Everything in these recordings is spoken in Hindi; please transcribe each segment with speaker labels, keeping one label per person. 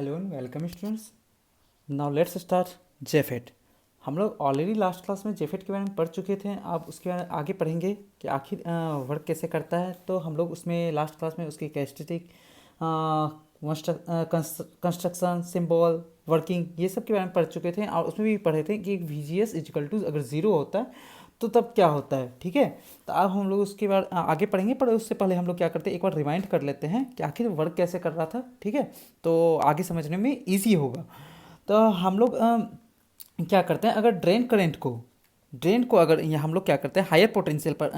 Speaker 1: Hello and welcome students. Now let's start JFET. हम लोग ऑलरेडी लास्ट क्लास में जेफेट के बारे में पढ़ चुके थे। आप उसके बारे में आगे पढ़ेंगे कि आखिर वर्क कैसे करता है। तो हम लोग उसमें लास्ट क्लास में उसकी कैरेक्टरिस्टिक, कंस्ट्रक्शन, सिंबल, वर्किंग, ये सब के बारे में पढ़ चुके थे। और उसमें भी पढ़े थे कि V G S is equal to अगर ज़ीरो होता है तो तब क्या होता है। ठीक है, तो अब हम लोग उसके बाद आगे पढ़ेंगे, पर उससे पहले हम लोग क्या करते हैं, एक बार रिमाइंड कर लेते हैं कि आखिर वर्क कैसे कर रहा था। ठीक है, तो आगे समझने में ईजी होगा। तो हम लोग क्या करते हैं, अगर ड्रेन को अगर यहाँ हम लोग क्या करते हैं, हायर पोटेंशियल पर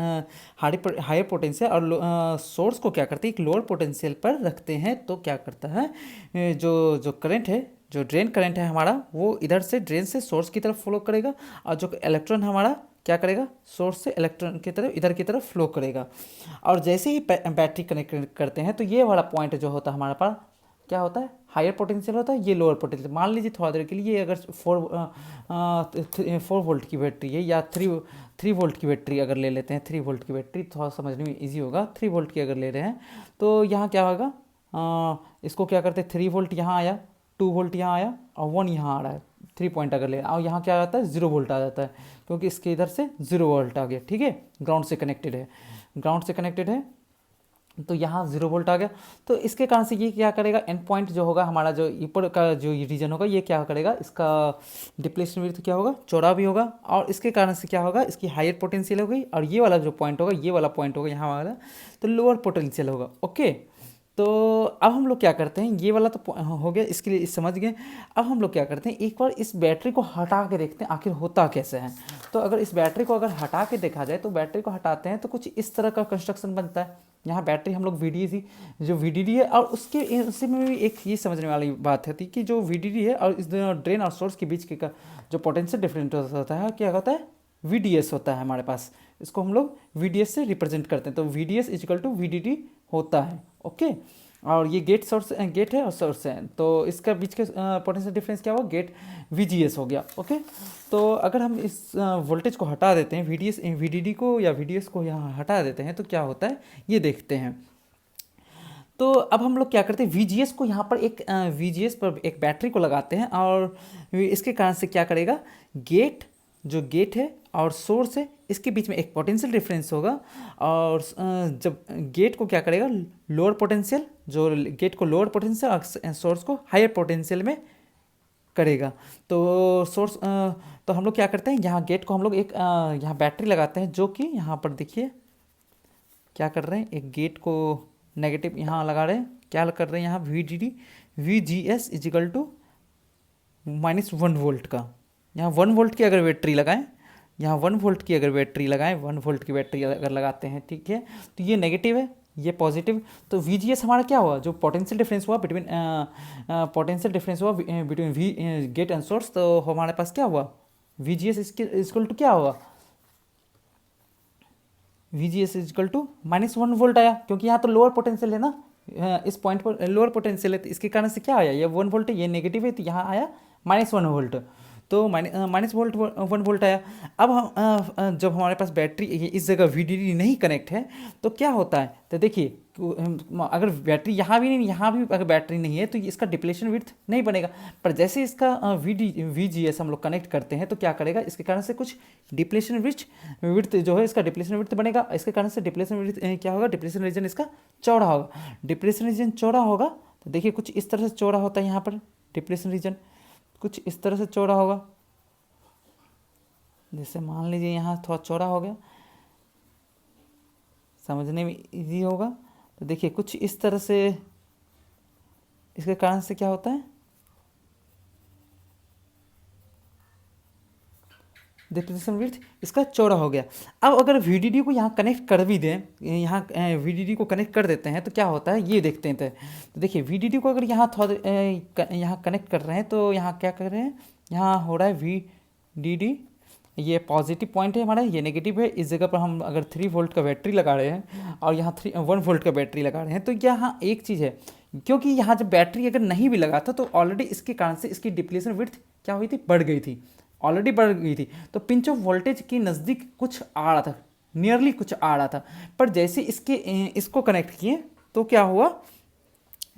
Speaker 1: हायर पोटेंशियल और सोर्स को क्या करते हैं, एक लोअर पोटेंशियल पर रखते हैं। तो क्या करता है, जो जो करंट है, जो ड्रेन करंट है हमारा, वो इधर से ड्रेन से सोर्स की तरफ फ्लो करेगा। और जो इलेक्ट्रॉन हमारा क्या करेगा, सोर्स से इलेक्ट्रॉन की तरफ इधर की तरफ फ्लो करेगा। और जैसे ही बैटरी कनेक्ट करते हैं तो ये वाला पॉइंट जो होता है हमारे पास क्या होता है, हायर पोटेंशियल होता है, ये लोअर पोटेंशियल। मान लीजिए थोड़ा देर के लिए, ये अगर 4 वोल्ट की बैटरी है या थ्री वोल्ट की बैटरी अगर ले लेते हैं, 3 वोल्ट की बैटरी थोड़ा समझने में इजी होगा। 3 वोल्ट की अगर ले रहे हैं तो यहाँ क्या होगा, इसको क्या करते हैं, 3 वोल्ट यहाँ आया, 2 वोल्ट यहाँ आया और 1 यहाँ आ रहा है। 3 पॉइंट अगर ले रहे हैं और यहाँ क्या आता है, 0 वोल्ट आ जाता है, क्योंकि इसके इधर से 0 वोल्ट आ गया। ठीक है, ग्राउंड से कनेक्टेड है, ग्राउंड से कनेक्टेड है, तो यहाँ 0 वोल्ट आ गया। तो इसके कारण से ये क्या करेगा, एंड पॉइंट जो होगा हमारा, जो ऊपर का जो रीजन होगा, ये क्या करेगा, इसका डिप्लेशन विड्थ क्या होगा, चौड़ा भी होगा। और इसके कारण से क्या होगा, इसकी हायर पोटेंशियल होगी। और ये वाला जो पॉइंट होगा, ये वाला पॉइंट होगा यहाँ वाला, तो लोअर पोटेंशियल होगा। ओके, तो अब हम लोग क्या करते हैं, ये वाला तो हो गया, इसके लिए समझ गए। अब हम लोग क्या करते हैं, एक बार इस बैटरी को हटा के देखते हैं आखिर होता कैसे है। तो अगर इस बैटरी को अगर हटा के देखा जाए, तो बैटरी को हटाते हैं तो कुछ इस तरह का कंस्ट्रक्शन बनता है। यहाँ बैटरी हम लोग जो वीडीडी है, और उसके उसी में भी एक ये समझने वाली बात है कि जो वीडीडी है और इस ड्रेन और सोर्स के बीच के का जो पोटेंशियल डिफरेंस होता है, क्या होता है, वीडीएस होता है हमारे पास। इसको हम लोग वीडीएस से रिप्रेजेंट करते हैं। तो वीडीएस इजिकल टू वीडीडी होता है। ओके, और ये गेट है और सोर्स है, तो इसका बीच के पोटेंशियल डिफरेंस क्या हुआ, गेट वीजीएस हो गया। ओके, तो अगर हम इस वोल्टेज को हटा देते हैं, वीडीडी को या वीडीएस को यहाँ हटा देते हैं, तो क्या होता है ये देखते हैं। तो अब हम लोग क्या करते हैं, वीजीएस को यहाँ पर वीजीएस पर एक बैटरी को लगाते हैं। और इसके कारण से क्या करेगा, गेट है और सोर्स है, इसके बीच में एक पोटेंशियल डिफरेंस होगा। और जब गेट को क्या करेगा, लोअर पोटेंशियल, जो गेट को लोअर पोटेंशियल और सोर्स को हायर पोटेंशियल में करेगा। तो तो हम लोग क्या करते हैं, यहाँ गेट को हम लोग एक यहाँ बैटरी लगाते हैं, जो कि यहाँ पर देखिए क्या कर रहे हैं, एक गेट को नेगेटिव यहाँ लगा रहे हैं। क्या कर रहे हैं यहाँ, वीजीएस इजिकल टू -1 वोल्ट का। यहाँ 1 वोल्ट की अगर बैटरी लगाएं, यहाँ 1 वोल्ट की अगर बैटरी लगाएं, 1 वोल्ट की बैटरी अगर लगाते हैं, ठीक है, तो ये नेगेटिव है, ये पॉजिटिव। तो वीजीएस हमारा क्या हुआ, जो पोटेंशियल डिफरेंस हुआ between V gate and source, तो हमारे पास क्या हुआ, वीजीएस इसके इक्वल टू क्या हुआ, वीजीएस इक्वल टू -1 वोल्ट आया, क्योंकि यहाँ तो लोअर पोटेंशियल है ना, इस पॉइंट पर लोअर पोटेंशियल है, तो इसके कारण से क्या आया, ये 1 वोल्ट है, ये नेगेटिव है, तो यहाँ आया -1 वोल्ट। तो -1 वोल्ट आया। अब हम जब हमारे पास बैटरी इस जगह वीडीडी नहीं कनेक्ट है, तो क्या होता है, तो देखिए अगर बैटरी यहाँ भी नहीं, यहाँ भी अगर बैटरी नहीं है, तो इसका डिप्लेशन विड्थ नहीं बनेगा। पर जैसे इसका वीजीएस हम लोग कनेक्ट करते हैं, तो क्या करेगा, इसके कारण से कुछ डिप्लेशन विड्थ जो है, इसका डिप्लेशन विड्थ बनेगा। इसके कारण से डिप्लेशन विड्थ क्या होगा, डिप्लेशन रीजन इसका चौड़ा होगा। डिप्लेशन रीजन चौड़ा होगा तो देखिए कुछ इस तरह से चौड़ा होता है, यहाँ पर डिप्लेशन रीजन कुछ इस तरह से चौड़ा होगा। जैसे मान लीजिए यहाँ थोड़ा चौड़ा हो गया, समझने में इजी होगा। तो देखिए कुछ इस तरह से, इसके कारण से क्या होता है, डिप्लेशन विड्थ इसका चौड़ा हो गया। अब अगर वीडीडी को यहाँ कनेक्ट कर भी दें, यहाँ वीडीडी को कनेक्ट कर देते हैं, तो क्या होता है ये देखते हैं। तो देखिए वीडीडी को अगर यहाँ थोड़ा यहाँ कनेक्ट कर रहे हैं, तो यहाँ क्या कर रहे हैं, यहाँ हो रहा है वीडीडी, ये पॉजिटिव पॉइंट है हमारा, ये नेगेटिव है। इस जगह पर हम अगर 3 वोल्ट का बैटरी लगा रहे हैं और यहाँ 1 वोल्ट का बैटरी लगा रहे हैं, तो यहाँ एक चीज़ है, क्योंकि यहाँ जब बैटरी अगर नहीं भी लगा था, तो ऑलरेडी इसके कारण से इसकी डिप्लेशन विड्थ क्या हुई थी, बढ़ गई थी, ऑलरेडी बढ़ गई थी। तो पिंच ऑफ वोल्टेज के नज़दीक कुछ आ रहा था, नियरली कुछ आ रहा था। पर जैसे इसको कनेक्ट किए, तो क्या हुआ,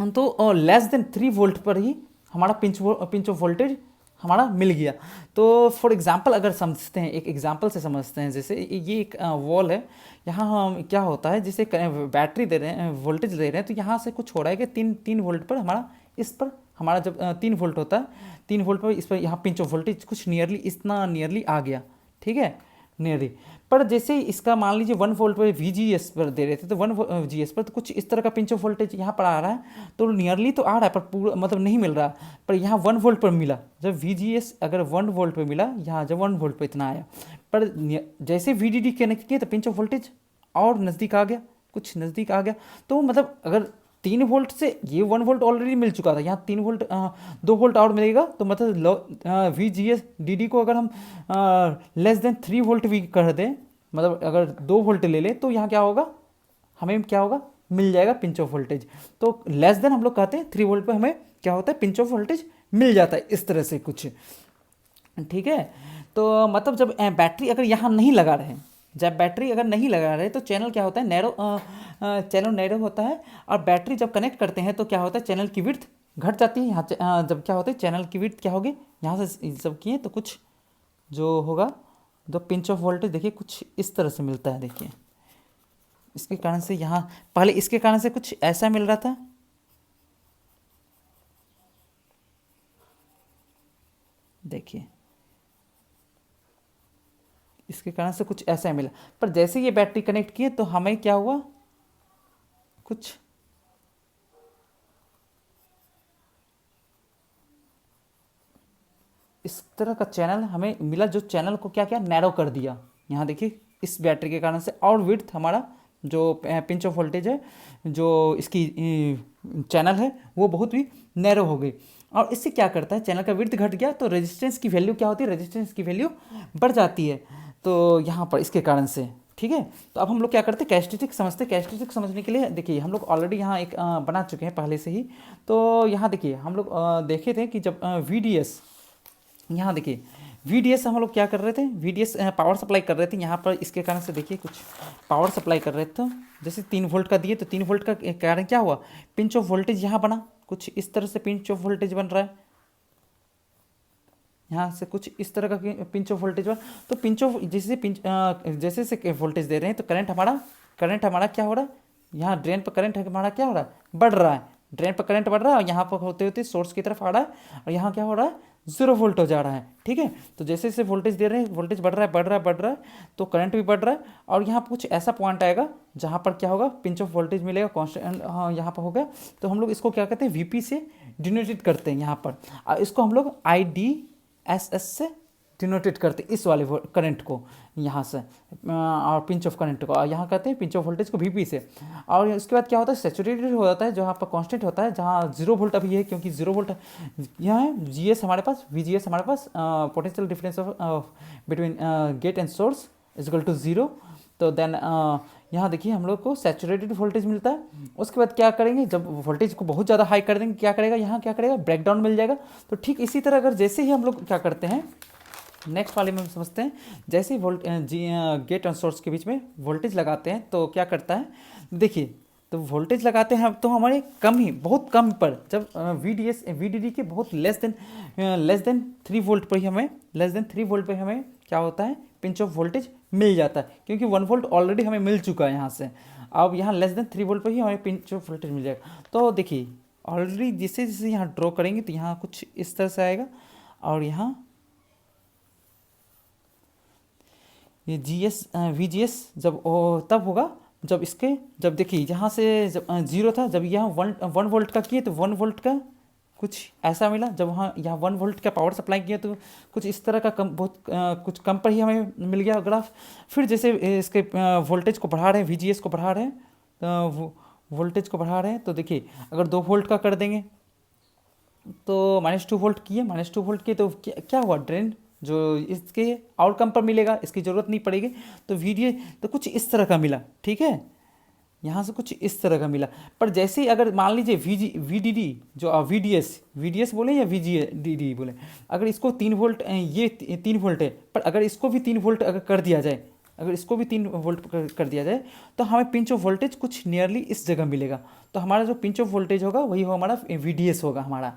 Speaker 1: तो लेस देन 3 वोल्ट पर ही हमारा पिंच ऑफ वोल्टेज हमारा मिल गया। तो फॉर एग्जांपल अगर समझते हैं, एक एग्जांपल से समझते हैं, जैसे ये एक वॉल है, यहाँ हम क्या होता है, जैसे बैटरी दे रहे हैं, वोल्टेज दे रहे हैं, तो यहाँ से कुछ हो रहा है कि 3 वोल्ट पर हमारा, इस पर हमारा जब 3 वोल्ट होता है, 3 वोल्ट पर इस पर यहाँ पिंच ऑफ वोल्टेज कुछ नियरली, इतना नियरली आ गया, ठीक है, नियरली। पर जैसे इसका मान लीजिए 1 वोल्ट पर VGS पर दे रहे थे, तो 1 GS पर तो कुछ इस तरह का पिंच ऑफ वोल्टेज यहाँ पर आ रहा है, तो नियरली तो आ रहा है पर पूरा मतलब नहीं मिल रहा, पर यहाँ 1 वोल्ट पर मिला। जब VGS अगर 1 वोल्ट पर मिला, यहाँ जब 1 वोल्ट पर इतना आया, पर जैसे VDD कनेक्ट किए तो पिंच ऑफ वोल्टेज और नज़दीक आ गया, कुछ नज़दीक आ गया। तो मतलब अगर 3 वोल्ट से ये 1 वोल्ट ऑलरेडी मिल चुका था, यहाँ 3 वोल्ट 2 वोल्ट और मिलेगा, तो मतलब VGS DD को अगर हम <3 वोल्ट भी कर दें, मतलब अगर 2 वोल्ट ले लें, तो यहाँ क्या होगा, हमें क्या होगा, मिल जाएगा पिंच ऑफ वोल्टेज। तो लेस देन हम लोग कहते हैं 3 वोल्ट पे हमें क्या होता है, पिंच ऑफ वोल्टेज मिल जाता है, इस तरह से कुछ, ठीक है। तो मतलब जब बैटरी अगर यहाँ नहीं लगा रहे, जब बैटरी अगर नहीं लगा रहे, तो चैनल क्या होता है, चैनल नैरो होता है, और बैटरी जब कनेक्ट करते हैं तो क्या होता है, चैनल की विड्थ घट जाती है। यहाँ जब क्या होता है, चैनल की विड्थ क्या होगी, यहाँ से जब किए तो कुछ जो होगा, जो पिंच ऑफ वोल्टेज देखिए कुछ इस तरह से मिलता है, देखिए इसके कारण से, यहाँ पहले इसके कारण से कुछ ऐसा मिल रहा था, देखिए इसके कारण से कुछ ऐसा मिला, पर जैसे ये बैटरी कनेक्ट किए तो हमें क्या हुआ, कुछ इस तरह का चैनल हमें मिला, जो चैनल को क्या क्या नैरो कर दिया। यहाँ देखिए इस बैटरी के कारण से, और विड्थ हमारा जो पिंच ऑफ वोल्टेज है, जो इसकी चैनल है, वो बहुत ही नैरो हो गई। और इससे क्या करता है, चैनल का विड्थ घट गया तो रेजिस्टेंस की वैल्यू क्या होती है, रेजिस्टेंस की वैल्यू बढ़ जाती है। तो यहाँ पर इसके कारण से, ठीक है। तो अब हम लोग क्या करते हैं, कैरेक्टरिस्टिक समझते हैं। कैरेक्टरिस्टिक समझने के लिए देखिए हम लोग ऑलरेडी यहाँ एक बना चुके हैं पहले से ही। तो यहाँ देखिए हम लोग देखे थे कि जब VDS, यहाँ देखिए VDS हम लोग क्या कर रहे थे, VDS पावर सप्लाई कर रहे थे यहाँ पर, इसके कारण से देखिए कुछ पावर सप्लाई कर रहे थे, जैसे 3 वोल्ट का दिए तो 3 वोल्ट का कारण क्या हुआ, पिंच ऑफ वोल्टेज यहाँ बना, कुछ इस तरह से पिंच ऑफ वोल्टेज बन रहा है, यहाँ से कुछ इस तरह का पिंच ऑफ वोल्टेज बना। तो पिंच ऑफ जैसे से वोल्टेज दे रहे हैं, तो करंट हमारा क्या हो रहा है, यहाँ ड्रेन पर करंट हमारा क्या हो रहा है, बढ़ रहा है, ड्रेन पर करंट बढ़ रहा है, और यहाँ पर होते होते सोर्स की तरफ आ रहा है, और यहाँ क्या हो रहा है, 0 वोल्ट हो जा रहा है, ठीक है। तो जैसे जैसे वोल्टेज दे रहे हैं, वोल्टेज बढ़ रहा है बढ़ रहा है बढ़ रहा है, तो करंट भी बढ़ रहा है, और यहाँ पर कुछ ऐसा पॉइंट आएगा जहाँ पर क्या होगा, पिंच ऑफ वोल्टेज मिलेगा कॉन्स्टेंट, हाँ यहाँ पर हो गया। तो हम लोग इसको क्या कहते हैं, VP से डिनोटेट करते हैं यहाँ पर, और इसको हम लोग IDSS से डिनोटेट करते हैं, इस वाले करंट को यहाँ से, और पिंच ऑफ करंट को, और यहाँ कहते हैं पिंच ऑफ वोल्टेज को VP से। और उसके बाद क्या होता है, सेचुरेटेड हो जाता है, जहाँ पर कांस्टेंट होता है, जहाँ 0 वोल्ट अभी है, क्योंकि 0 वोल्ट यहाँ है, GS हमारे पास, VGS हमारे पास, potential difference of between gate and source is equal to 0। तो देन यहाँ देखिए हम लोग को सैचुरेटेड वोल्टेज मिलता है। उसके बाद क्या करेंगे, जब वोल्टेज को बहुत ज़्यादा हाई कर देंगे, क्या करेगा, यहाँ क्या करेगा, ब्रेकडाउन मिल जाएगा। तो ठीक इसी तरह अगर जैसे ही हम लोग क्या करते हैं, नेक्स्ट वाले में हम समझते हैं, जैसे ही गेट और सोर्स के बीच में वोल्टेज लगाते हैं तो क्या करता है, देखिए तो वोल्टेज लगाते हैं तो हमारे कम ही, बहुत कम पर, जब VDD के बहुत लेस देन 3 वोल्ट पर ही हमें, क्या होता है, पिंच ऑफ वोल्टेज मिल जाता है, क्योंकि 1 वोल्ट ऑलरेडी हमें मिल चुका है यहाँ से। अब यहाँ लेस देन 3 वोल्ट पर ही हमें पिंच ऑफ वोल्टेज मिल जाएगा। तो देखिए ऑलरेडी जैसे जैसे यहाँ ड्रॉ करेंगे तो यहाँ कुछ इस तरह से आएगा, और यहाँ ये VGS जब तब होगा जब देखिए यहाँ से जब 0 था, जब यहाँ 1 वोल्ट का किए तो 1 वोल्ट का कुछ ऐसा मिला, जब वहाँ यहाँ 1 वोल्ट का पावर सप्लाई किया तो कुछ इस तरह का कुछ कम पर ही हमें मिल गया ग्राफ। फिर जैसे इसके वोल्टेज को बढ़ा रहे हैं, VGS को बढ़ा रहे हैं, तो वोल्टेज को बढ़ा रहे हैं, तो देखिए अगर 2 वोल्ट का कर देंगे तो -2 वोल्ट किए, -2 वोल्ट किए तो क्या हुआ, ड्रेन जो इसके और कम पर मिलेगा, इसकी ज़रूरत नहीं पड़ेगी। तो तो कुछ इस तरह का मिला, ठीक है, यहाँ से कुछ इस तरह का मिला। पर जैसे ही अगर मान लीजिए VDD जो VDS बोले या VGD बोले, अगर इसको 3 वोल्ट, ये 3 वोल्ट है, पर अगर इसको भी 3 वोल्ट अगर कर दिया जाए, कर दिया जाए, तो हमें पिंच ऑफ वोल्टेज कुछ नियरली इस जगह मिलेगा। तो हमारा जो पिंच ऑफ वोल्टेज होगा वही हमारा VDS होगा हमारा,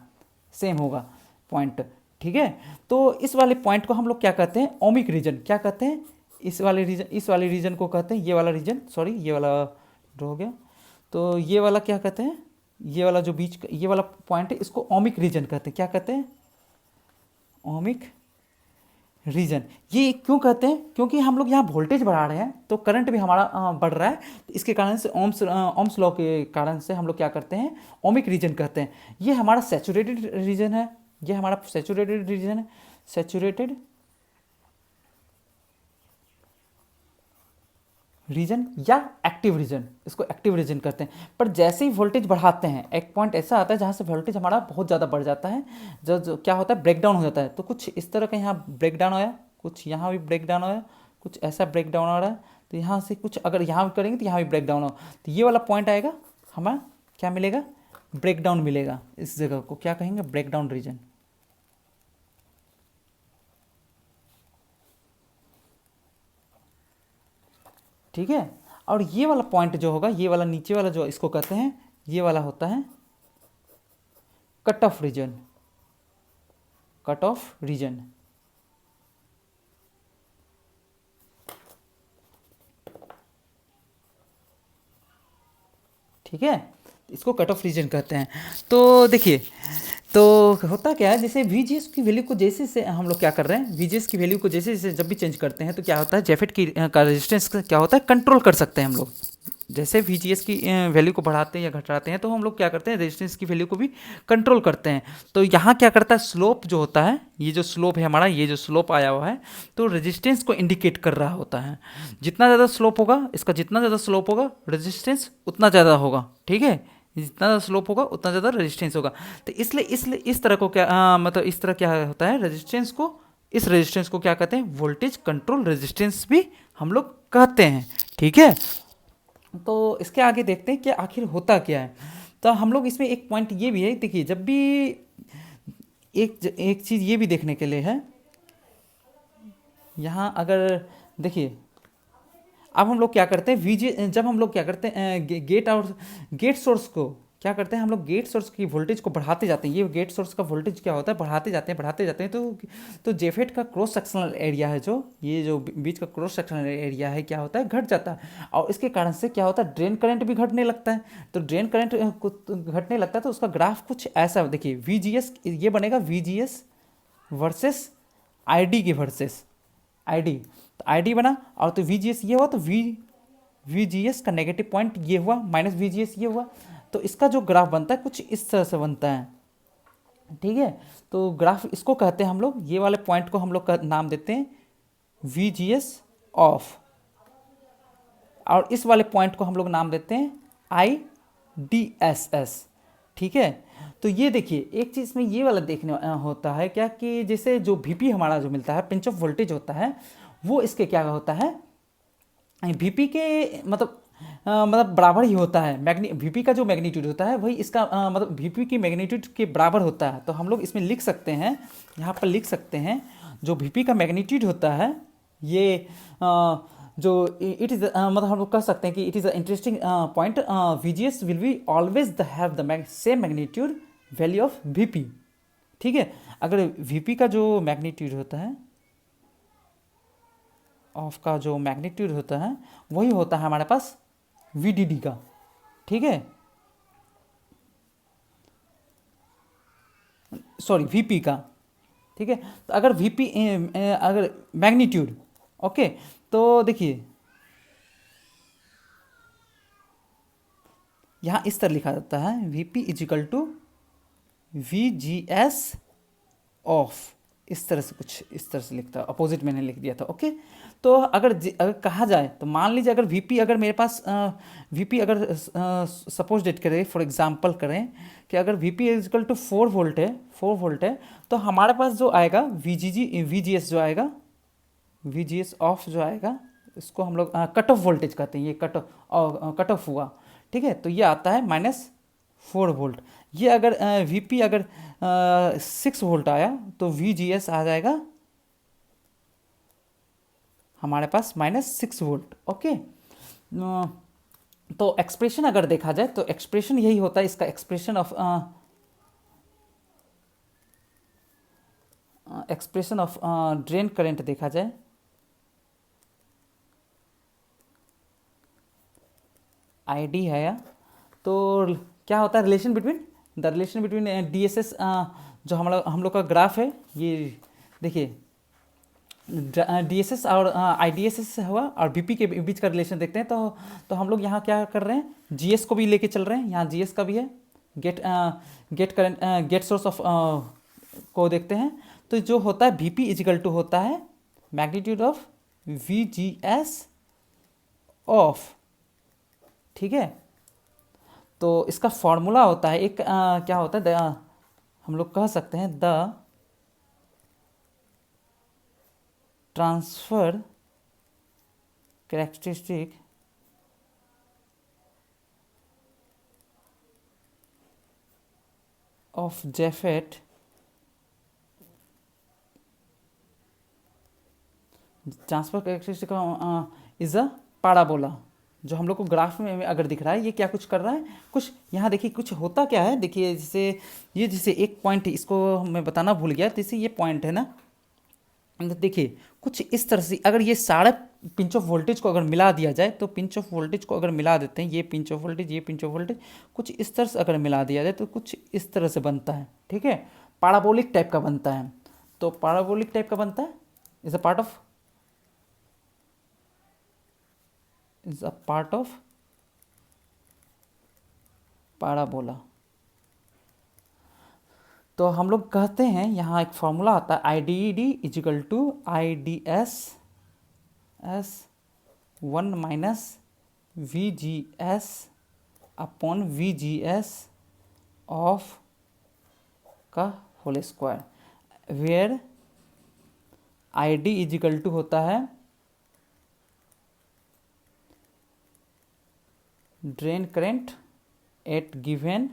Speaker 1: सेम होगा पॉइंट। ठीक है, तो इस वाले पॉइंट को हम लोग क्या कहते हैं, ओमिक रीजन। क्या कहते हैं, इस वाले रीजन को कहते हैं, ये वाला रीजन, सॉरी ये वाला ड्रॉ हो गया, तो ये वाला क्या कहते हैं, ये वाला जो बीच का ये वाला पॉइंट है, इसको ओमिक रीजन कहते हैं। क्या कहते हैं, ओमिक रीजन। ये क्यों कहते हैं, क्योंकि हम लोग यहाँ वोल्टेज बढ़ा रहे हैं तो करंट भी हमारा बढ़ रहा है, तो इसके कारण से ओम्स लॉ के कारण से हम लोग क्या करते हैं, ओमिक रीजन कहते हैं। ये हमारा सैचुरेटेड रीजन है, ये हमारा सैचुरेटेड रीजन है, सैचुरेटेड रीजन या एक्टिव रीजन, इसको एक्टिव रीजन कहते हैं। पर जैसे ही वोल्टेज बढ़ाते हैं, एक पॉइंट ऐसा आता है जहाँ से वोल्टेज हमारा बहुत ज़्यादा बढ़ जाता है, जो क्या होता है, ब्रेक डाउन हो जाता है। तो कुछ इस तरह का यहाँ ब्रेक डाउन आया, कुछ यहाँ भी ब्रेक डाउन आया, कुछ ऐसा ब्रेक डाउन आ रहा है, तो यहाँ से कुछ अगर यहाँ भी करेंगे तो यहाँ भी ब्रेक डाउन हो, तो ये वाला पॉइंट आएगा, हमारा क्या मिलेगा, ब्रेक डाउन मिलेगा। इस जगह को क्या कहेंगे, ब्रेक डाउन रीजन। ठीक है, और ये वाला पॉइंट जो होगा, ये वाला नीचे वाला जो इसको कहते हैं, ये वाला होता है cut off region, cut off region. ठीक है, इसको कट ऑफ रीजन कहते हैं। तो देखिए, तो होता क्या है, जैसे VGS की वैल्यू को जैसे से हम लोग क्या कर रहे हैं, VGS की वैल्यू को जैसे जैसे जब भी चेंज करते हैं तो क्या होता है, जेफेट की का रेजिस्टेंस क्या होता है, कंट्रोल कर सकते हैं हम लोग। जैसे VGS की वैल्यू को बढ़ाते हैं या घटाते हैं तो हम लोग क्या करते हैं, रेजिस्टेंस की वैल्यू को भी कंट्रोल करते हैं। तो यहाँ क्या करता है, स्लोप जो होता है, ये जो स्लोप है हमारा, ये जो स्लोप आया हुआ है, तो रेजिस्टेंस को इंडिकेट कर रहा होता है। जितना ज़्यादा स्लोप होगा, इसका जितना ज़्यादा स्लोप होगा, रेजिस्टेंस उतना ज़्यादा होगा। ठीक है, जितना ज़्यादा स्लोप होगा उतना ज़्यादा रेजिस्टेंस होगा। तो इसलिए इस तरह को क्या मतलब इस तरह क्या होता है, रेजिस्टेंस को, इस रेजिस्टेंस को क्या कहते हैं, वोल्टेज कंट्रोल रेजिस्टेंस भी हम लोग कहते हैं। ठीक है, तो इसके आगे देखते हैं कि आखिर होता क्या है। तो हम लोग इसमें एक पॉइंट ये भी है, देखिए जब भी एक चीज़ ये भी देखने के लिए है, यहाँ अगर देखिए, अब हम लोग क्या करते हैं, जब हम लोग क्या करते हैं, गेट सोर्स को क्या करते हैं, हम लोग गेट सोर्स की वोल्टेज को बढ़ाते जाते हैं। ये गेट सोर्स का वोल्टेज क्या होता है, बढ़ाते जाते हैं, तो जेफेट का क्रॉस सेक्शनल एरिया है, जो ये जो बीच का क्रॉस सेक्शनल एरिया है, क्या होता है, घट जाता है। और इसके कारण से क्या होता है, ड्रेन करंट भी घटने लगता है। तो ड्रेन करंट घटने लगता है तो उसका ग्राफ कुछ ऐसा देखिए, VGS ये बनेगा, VGS वर्सेस ID के वर्सेस ID, तो ID बना, और तो VGS ये हुआ, तो VGS का नेगेटिव पॉइंट ये हुआ, माइनस VGS ये हुआ। तो इसका जो ग्राफ बनता है कुछ इस तरह से बनता है। ठीक है, तो ग्राफ इसको कहते हैं हम लोग, ये वाले पॉइंट को हम लोग का नाम देते हैं VGS ऑफ, और इस वाले पॉइंट को हम लोग नाम देते हैं IDSS। ठीक है, तो ये देखिए, एक चीज़ में ये वाला देखने होता है क्या, कि जैसे जो VP हमारा जो मिलता है, पिंच ऑफ वोल्टेज होता है, वो इसके क्या होता है, VP के मतलब बराबर ही होता है। VP का जो मैग्नीट्यूड होता है वही इसका मतलब VP की मैग्नीट्यूड के बराबर होता है। तो हम लोग इसमें लिख सकते हैं, यहाँ पर लिख सकते हैं, जो VP का मैग्नीट्यूड होता है, ये जो इट इज़ मतलब हम लोग कह सकते हैं कि it is a interesting point, VGS will be always have the same magnitude value of VP। ठीक है, अगर VP का जो मैग्नीट्यूड होता है, ऑफ का जो मैग्नीट्यूड होता है, वही होता है हमारे पास VDD का। ठीक है, सॉरी VP का। ठीक है, तो अगर VP अगर मैग्नीट्यूड, ओके, तो देखिए यहाँ इस तरह लिखा जाता है, VP is equal to VGS off, इस तरह से कुछ इस तरह से लिखता है, अपोजिट मैंने लिख दिया था। ओके, तो अगर कहा जाए, तो मान लीजिए अगर VP अगर मेरे पास VP अगर सपोज डेट करें, फॉर एग्जांपल करें कि अगर VP इजिकल टू 4 वोल्ट है, 4 वोल्ट है, तो हमारे पास जो आएगा VGS जो आएगा, VGS ऑफ जो आएगा, इसको हम लोग कट ऑफ वोल्टेज कहते हैं, ये कट ऑफ हुआ। ठीक है, तो ये आता है -4 वोल्ट। ये अगर VP अगर 6 वोल्ट आया तो VGS आ जाएगा हमारे पास -6 वोल्ट। ओके, तो एक्सप्रेशन अगर देखा जाए तो एक्सप्रेशन यही होता है, इसका expression of expression of drain current देखा जाए, आईडी है या, तो क्या होता है रिलेशन बिटवीन डीएसएस, जो हम लोग का ग्राफ है ये देखिए, डीएसएस और आईडीएसएस हुआ और बीपी के बीच का रिलेशन देखते हैं। तो हम लोग यहाँ क्या कर रहे हैं, जीएस को भी लेके चल रहे हैं, यहाँ जीएस का भी है, gate current gate source off को देखते हैं। तो जो होता है बीपी इजिकल टू होता है मैग्नीट्यूड ऑफ वीजीएस ऑफ, ठीक है। तो इसका फॉर्मूला होता है एक क्या होता है, हम लोग कह सकते हैं the transfer characteristic of JFET transfer characteristic is a parabola. जो हम लोग को ग्राफ में अगर दिख रहा है ये क्या कुछ कर रहा है, कुछ यहाँ देखिए कुछ होता क्या है, देखिए जैसे एक पॉइंट, इसको मैं बताना भूल गया, जैसे ये पॉइंट है ना, देखिए कुछ इस तरह से अगर ये सारे पिंच ऑफ वोल्टेज को अगर मिला दिया जाए, तो पिंच ऑफ वोल्टेज को अगर मिला देते हैं, ये पिंच ऑफ वोल्टेज, ये पिंच ऑफ वोल्टेज, कुछ इस तरह से अगर मिला दिया जाए तो कुछ इस तरह से बनता है, ठीक है, पैराबोलिक टाइप का बनता है। तो पैराबोलिक टाइप का बनता है, is a part of parabola. तो हम लोग कहते हैं यहाँ एक फॉर्मूला आता है I D D is equal to I D S S 1 minus V G S upon V G S of का whole square, where I D is equal to होता है drain current at given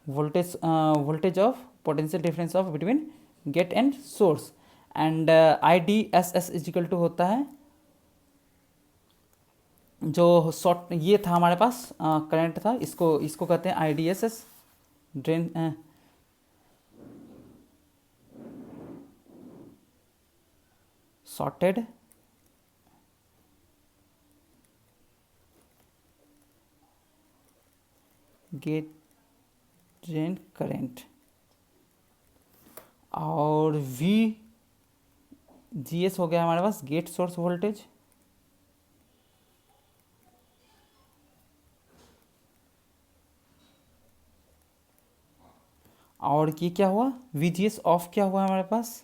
Speaker 1: voltage of potential difference of between gate and source, and IDSS is equal to होता है जो शॉर्ट, ये था हमारे पास करंट था, इसको कहते हैं IDSS drain shorted gate drain current, और वी जी एस हो गया हमारे पास गेट सोर्स वोल्टेज, और ये क्या हुआ वी जी एस ऑफ क्या हुआ हमारे पास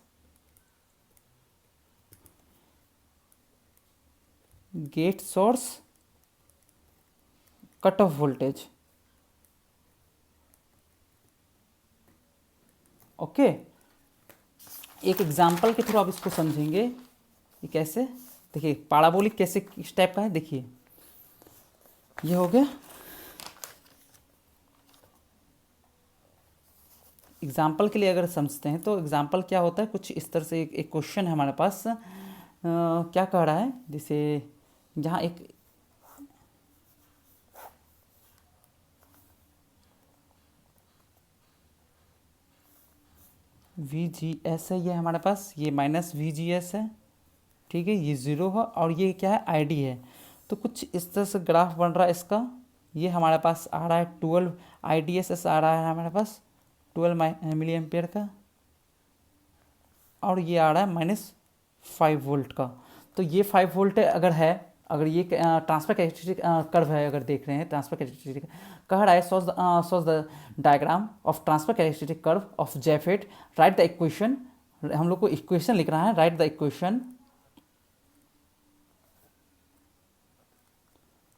Speaker 1: gate source cut off voltage. Okay, एक एग्जांपल के थ्रू आप इसको समझेंगे ये कैसे, देखिए पैराबोलिक कैसे किस टाइप का है, देखिए ये हो गया एग्जाम्पल के लिए अगर समझते हैं तो एग्जाम्पल क्या होता है, कुछ इस तरह से एक क्वेश्चन है हमारे पास, क्या कह रहा है, जैसे जहाँ एक वी जी एस है, ये हमारे पास ये माइनस वी जी एस है, ठीक है, ये ज़ीरो है, और ये क्या है आई डी है। तो कुछ इस तरह से ग्राफ बन रहा है इसका, ये हमारे पास आ रहा है 12 आई डी एस एस आ रहा है हमारे पास 12 मिली एम्पियर का, और ये आ रहा है -5 वोल्ट का। तो ये 5 वोल्ट अगर है, अगर ये ट्रांसफर कैरेक्टरिस्टिक कर्व है, अगर देख रहे हैं ट्रांसफर कैरेक्टरिस्टिक कह रहा है solve the diagram of transfer characteristic curve of JFET, right the equation, हम लोग को इक्वेशन लिखना है, right the equation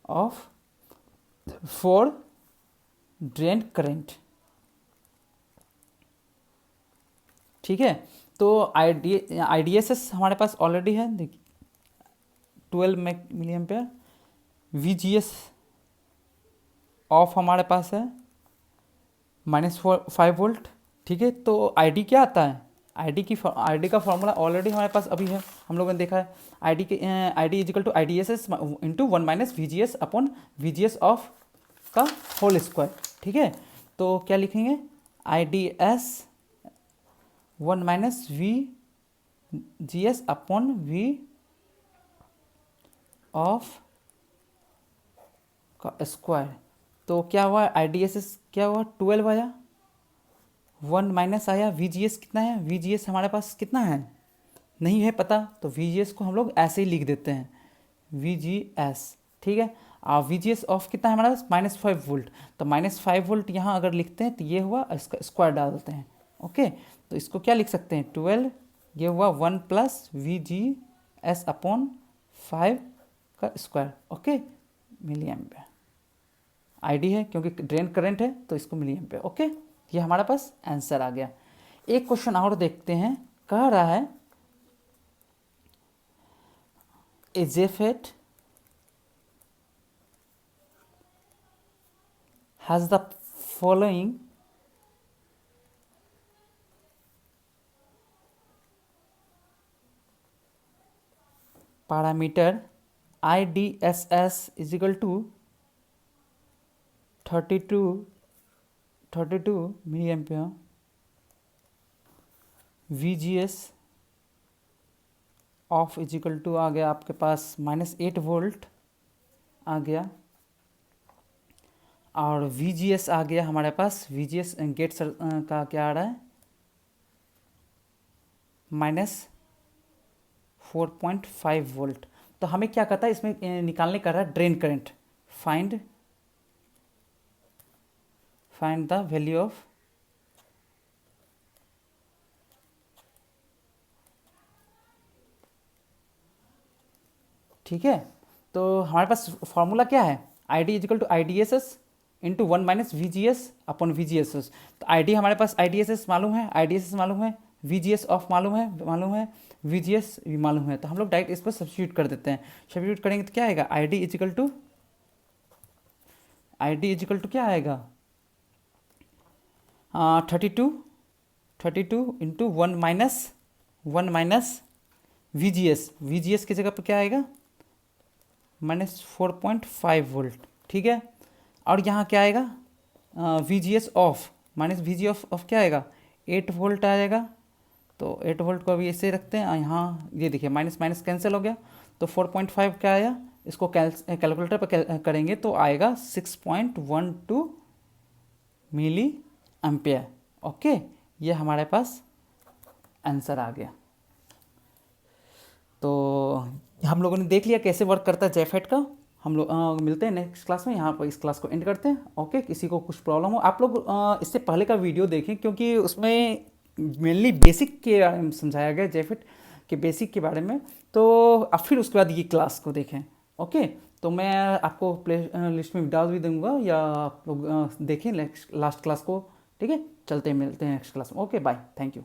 Speaker 1: of for drain current, ठीक है। तो आई डी एस एस हमारे पास ऑलरेडी है, देखिए 12 milli ampere, V G S off हमारे पास है -5 वोल्ट, ठीक है। तो आई डी क्या आता है, आई डी का फॉर्मूला ऑलरेडी हमारे पास अभी है, हम लोगों ने देखा है, I D is equal to I D S S into 1 minus V G S upon V G S of का होल स्क्वायर, ठीक है। तो क्या लिखेंगे I D S 1 minus V G S upon V off का स्क्वायर। तो क्या हुआ, आई डी एस एस क्या हुआ, 12 आया, 1 माइनस आया, वी जी एस कितना है, वी जी एस हमारे पास कितना है नहीं है पता, तो वी जी एस को हम लोग ऐसे ही लिख देते हैं वी जी एस, ठीक है। और वी जी एस ऑफ कितना है हमारा पास, -5 वोल्ट, तो -5 वोल्ट यहाँ अगर लिखते हैं तो ये हुआ, इसका स्क्वायर डाल देते हैं, ओके। तो इसको क्या लिख सकते हैं, 12, ये हुआ 1 plus V G S upon 5 का square, okay, milli ampere. I D है क्योंकि ड्रेन करंट है तो इसको मिली एम्पेयर, ओके। ये हमारे पास आंसर आ गया। एक क्वेश्चन और देखते हैं, कह रहा है ए JFET has the following parameter IDSS is equal to 32 milliampere, VGS off is equal to आ गया आपके पास -8 वोल्ट आ गया, और VGS आ गया हमारे पास, VGS गेट का क्या आ रहा है, -4.5 वोल्ट। तो हमें क्या कहता है इसमें निकालने का रहा है drain current, find the value of ठीक है। तो हमारे पास फॉर्मूला क्या है, I D is equal to I D S S into 1 minus V G S upon V G S S. तो आई डी हमारे पास आई डी एस एस मालूम है, आई डी एस एस मालूम है, वी जी एस ऑफ मालूम है, वी जी एस भी मालूम है, तो हम लोग डायरेक्ट इस पर सब्स्टिट्यूट कर देते हैं। सब्स्टिट्यूट करेंगे तो क्या आएगा, आई डी इजिकल टू क्या आएगा, 32 into 1 minus V G S की जगह पर क्या आएगा, -4.5 वोल्ट, ठीक है। और यहाँ क्या आएगा, we G S of minus V ji of क्या आएगा, 8 वोल्ट आएगा। तो 8 वोल्ट को अभी ऐसे रखते हैं, यहाँ ये देखिए माइनस माइनस कैंसिल हो गया, तो 4.5 क्या आया, इसको कैलकुलेटर पर करेंगे तो आएगा 6.12 मिली एम्पेयर, ओके। ये हमारे पास आंसर आ गया। तो हम लोगों ने देख लिया कैसे वर्क करता है जेफेट का। हम लोग मिलते हैं नेक्स्ट क्लास में, यहाँ पर इस क्लास को एंड करते हैं, ओके। किसी को कुछ प्रॉब्लम हो, आप लोग इससे पहले का वीडियो देखें क्योंकि उसमें मेनली बेसिक के बारे में समझाया गया, जेफेट के बेसिक के बारे में, तो अब फिर उसके बाद ये क्लास को देखें, ओके। तो मैं आपको प्ले लिस्ट में डाल भी दूंगा, या आप लोग देखें लास्ट क्लास को, ठीक है। चलते हैं, मिलते हैं नेक्स्ट क्लास में, ओके, बाय, थैंक यू।